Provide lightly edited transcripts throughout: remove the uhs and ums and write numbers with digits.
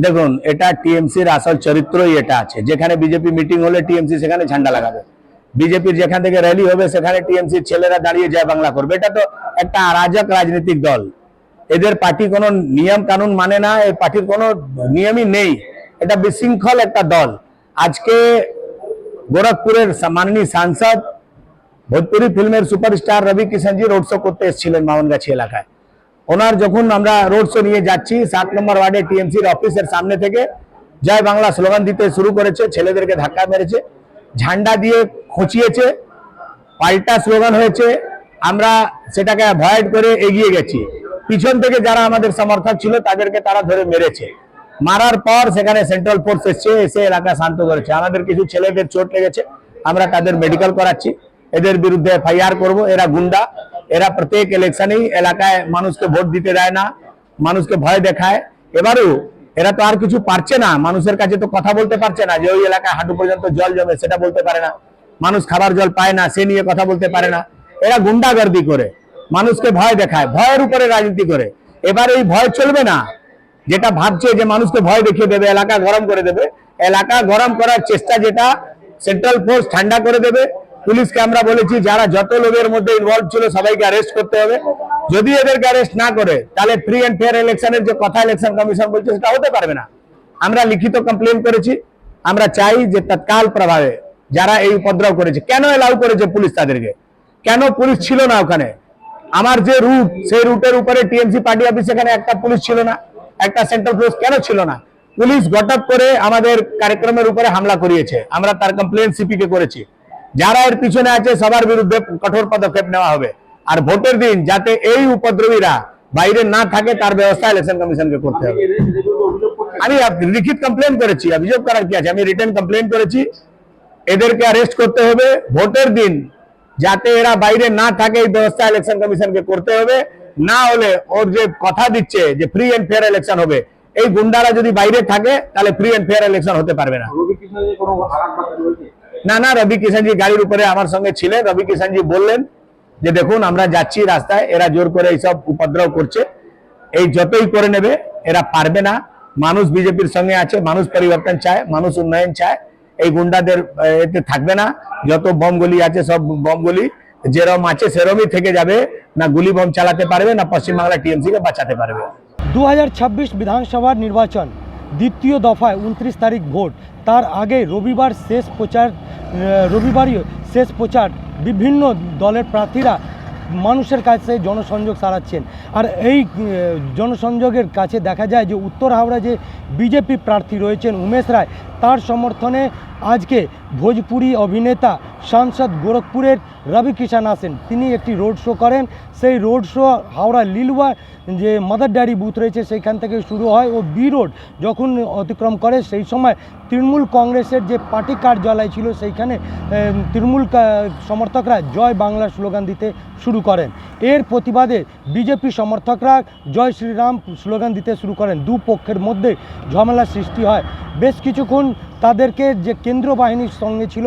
দেখুন, এটা টিএমসির আসল চরিত্রই এটা আছে। যেখানে বিজেপি মিটিং হলে টিএমসি সেখানে ঝান্ডা লাগাবে, বিজেপির যেখান থেকে র্যালি হবে সেখানে টিএমসির ছেলেরা দাঁড়িয়ে জয় বাংলা করবে। এটা তো একটা অরাজক রাজনৈতিক দল। এদের পার্টি কোনো নিয়ম কানুন মানে না, এই পার্টির কোনো নিয়মই নেই। এটা বিশৃঙ্খল একটা দল। আজকে গোরখপুরের মাননীয় সাংসদ ভোজপুরি ফিল্মের সুপারস্টার রবি কিষাণ জি রোড শো করতে এসেছিলেন মামনগাছি এলাকায়। ওনার যখন আমরা রোড শো নিয়ে যাচ্ছি, 7 নম্বর ওয়ার্ডে টিএমসির অফিসের সামনে থেকে জয় বাংলা স্লোগান দিতে শুরু করেছে, ছেলেদেরকে ধাক্কা মেরেছে, ঝান্ডা দিয়ে খুঁচিয়েছে, পাল্টা স্লোগান হয়েছে। আমরা সেটাকে অ্যাভয়েড করে এগিয়ে গেছি। পিছন থেকে যারা আমাদের সমর্থক ছিল তাদেরকে তারা ধরে মেরেছে। মারার পর সেখানে সেন্ট্রাল ফোর্স এসে এলাকা শান্ত করেছে। আমাদের কিছু ছেলেদের চোট লেগেছে, আমরা তাদের মেডিকেল করাচ্ছি। এদের বিরুদ্ধে এফআইআর করব। এরা গুন্ডা, এরা প্রত্যেক ইলেকশনেই এলাকায় মানুষকে ভোট দিতে দেয় না, মানুষকে ভয় দেখায়। এবারও এরা তো আর কিছু পারছে না, মানুষের কাছে তো কথা বলতে পারছে না যে ওই এলাকায় হাঁটু পর্যন্ত জল জমে, সেটা বলতে পারে না। মানুষ খাবার জল পায় না, সে নিয়ে কথা বলতে পারে না। এরা গুন্ডাগর্দি করে মানুষকে ভয় দেখায়, ভয়ের উপরে রাজনীতি করে। এবার এই ভয় চলবে না। যেটা ভাবছে যে মানুষকে ভয় দেখিয়ে দেবে, এলাকা গরম করে দেবে, এলাকা গরম করার চেষ্টা যেটা, সেন্ট্রাল ফোর্স ঠান্ডা করে দেবে। পুলিশকে আমরা বলেছি যারা যত লোকের মধ্যে ইনভলভ ছিল সবাইকে অ্যারেস্ট করতে হবে। যদি এদেরকে অ্যারেস্ট না করে তাহলে ফ্রি অ্যান্ড ফেয়ার ইলেকশনের যে কথা ইলেকশন কমিশন বলছে সেটা হতে পারবে না। আমরা লিখিত কমপ্লেন করেছি। আমরা চাই যে তৎকাল প্রভাবে যারা এই উপদ্রব করেছে, কেন এলাউ করেছে পুলিশ তাদেরকে, কেন পুলিশ ছিল না ওখানে? আমার যে রুট, সেই রুটের উপরে টিএমসি পার্টি অফিস, সেখানে একটা পুলিশ ছিল না, একটা সেন্ট্রাল ফোর্স কেন ছিল না? পুলিশ গটপ করে আমাদের কার্যক্রমের উপরে হামলা করিয়েছে। আমরা তার কমপ্লেন সিপি কে করেছি। যারা এর পিছনে আছে সবার বিরুদ্ধে কঠোর পদক্ষেপ নেওয়া হবে। আর ভোটের দিন যাতে এই উপদ্রবীরা বাইরে না থাকে তার ব্যবস্থা ইলেকশন কমিশনকে করতে হবে। আমি লিখিত কমপ্লেন করেছি, অভিযোগ করার কি আছে, আমি রিটার্ন কমপ্লেন করেছি। এদেরকে অ্যারেস্ট করতে হবে। ভোটের দিন যাতে এরা বাইরে না থাকে এই ব্যবস্থা ইলেকশন কমিশনকে করতে হবে। না হলে ওর যে কথা দিচ্ছে যে ফ্রি এন্ড ফেয়ার ইলেকশন হবে, এই গুন্ডারা যদি বাইরে থাকে তাহলে ফ্রি এন্ড ফেয়ার ইলেকশন হতে পারবে না। না না, রবি কিষাণ জি গাড়ির উপরে আমার সঙ্গে ছিলেন। রবি কিষাণ জি বললেন যে দেখুন আমরা যাচ্ছি রাস্তায়, এরা জোর করে এইসব উপদ্রব করছে, এই যতই করে নেবে এরা পারবে না। মানুষ বিজেপির সঙ্গে আছে, মানুষ পরিবর্তন চায়, মানুষ উন্নয়ন চায়। এই গুন্ডাদের এতে থাকবে না। যত বমগুলি আছে সব বমগুলি যেরকম আছে সেরকমই থেকে যাবে। না গুলি বম চালাতে পারবে, না পশ্চিমবাংলা টিএমসি কে বাঁচাতে পারবে। 2026 বিধানসভার নির্বাচন, দ্বিতীয় দফায় 29 তারিখ ভোট। তার আগে রবিবারই শেষ প্রচার। বিভিন্ন দলের প্রার্থীরা মানুষের কাছে জনসংযোগ সারাচ্ছেন। আর এই জনসংযোগের কাছে দেখা যায় যে উত্তর হাওড়া যে বিজেপি প্রার্থী রয়েছেন উমেশ রায়, তার সমর্থনে আজকে ভোজপুরি অভিনেতা সাংসদ গোরখপুরের রবি কিষাণ আসেন। তিনি একটি রোড শো করেন। সেই রোড শো হাওড়া লিলুয়া যে মাদার ডেয়ারি বুথ রয়েছে সেইখান থেকে শুরু হয় ও বি রোড যখন অতিক্রম করে সেই সময় তৃণমূল কংগ্রেসের যে পার্টি কার্যালয় ছিল সেইখানে তৃণমূল সমর্থকরা জয় বাংলা স্লোগান দিতে শুরু করেন। এর প্রতিবাদে বিজেপি সমর্থকরা জয় শ্রীরাম স্লোগান দিতে শুরু করেন। দু পক্ষের মধ্যে ঝামেলার সৃষ্টি হয়। বেশ কিছুক্ষণ তাদেরকে যে কেন্দ্র বাহিনীর সঙ্গে ছিল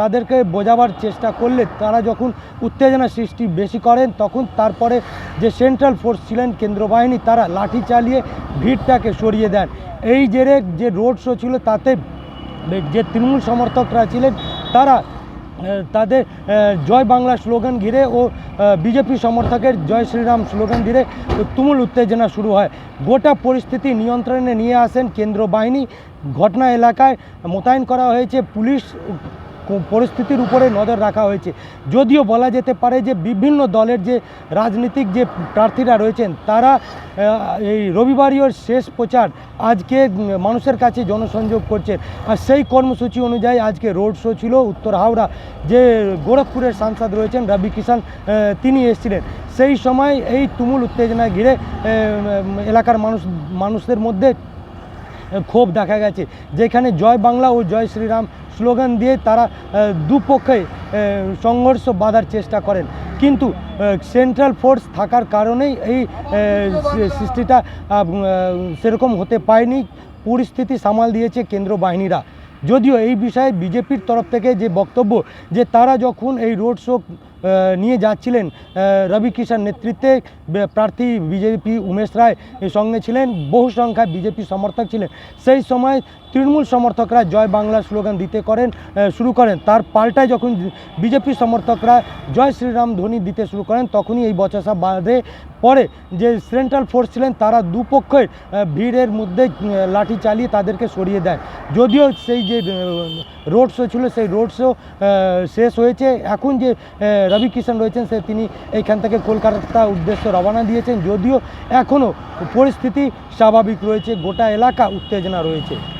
তাদেরকে বোঝাবার চেষ্টা করলে তারা যখন উত্তেজনা সৃষ্টি বেশি করেন তখন তারপরে যে সেন্ট্রাল ফোর্স ছিলেন কেন্দ্র বাহিনী, তারা লাঠি চালিয়ে ভিড়টাকে সরিয়ে দেন। এই জেরে যে রোড শো ছিল তাতে যে তৃণমূল সমর্থকরা ছিলেন তারা তাদের জয় বাংলা স্লোগান ঘিরে ও বিজেপি সমর্থকের জয় শ্রীরাম স্লোগান ঘিরে তুমুল উত্তেজনা শুরু হয়। গোটা পরিস্থিতি নিয়ন্ত্রণে নিয়ে আসেন কেন্দ্র বাহিনী। ঘটনা এলাকায় মোতায়েন করা হয়েছে পুলিশ, পরিস্থিতির উপরে নজর রাখা হয়েছে। যদিও বলা যেতে পারে যে বিভিন্ন দলের যে রাজনীতিক যে প্রার্থীরা রয়েছেন তারা এই রবিবারীয় শেষ প্রচার আজকে মানুষের কাছে জনসংযোগ করছেন। আর সেই কর্মসূচি অনুযায়ী আজকে রোড শো ছিল। উত্তর হাওড়া যে গোরখপুরের সাংসদ রয়েছেন রবি কিষাণ, তিনি এসেছিলেন। সেই সময় এই তুমুল উত্তেজনা ঘিরে এলাকার মানুষদের মধ্যে ক্ষোভ দেখা গেছে, যেখানে জয় বাংলা ও জয় শ্রীরাম স্লোগান দিয়ে তারা দুপক্ষে সংঘর্ষ বাঁধার চেষ্টা করেন। কিন্তু সেন্ট্রাল ফোর্স থাকার কারণেই এই সৃষ্টিটা সেরকম হতে পারেনি। পরিস্থিতি সামাল দিয়েছে কেন্দ্র বাহিনীরা। যদিও এই বিষয়ে বিজেপির তরফ থেকে যে বক্তব্য যে তারা যখন এই রোড শো নিয়ে যাচ্ছিলেন রবি কিষাণ নেতৃত্বে প্রার্থী বিজেপি উমেশ রায় এর সঙ্গে ছিলেন, বহু সংখ্যায় বিজেপি সমর্থক ছিলেন। সেই সময় তৃণমূল সমর্থকরা জয় বাংলা স্লোগান দিতে শুরু করেন। তার পাল্টায় যখন বিজেপি সমর্থকরা জয় শ্রীরাম ধ্বনি দিতে শুরু করেন, তখনই এই বচসা বাঁধে পরে যে সেন্ট্রাল ফোর্স ছিলেন তারা দুপক্ষের ভিড়ের মধ্যে লাঠি চালিয়ে তাদেরকে সরিয়ে দেয়। যদিও সেই যে রোড শো ছিল সেই রোড শো শেষ হয়েছে। এখন যে রবি কিষাণ রয়েছেন তিনি এইখান থেকে কলকাতা উদ্দেশ্যে রওনা দিয়েছেন, যদিও এখনও পরিস্থিতি স্বাভাবিক রয়েছে, গোটা এলাকা উত্তেজনা রয়েছে।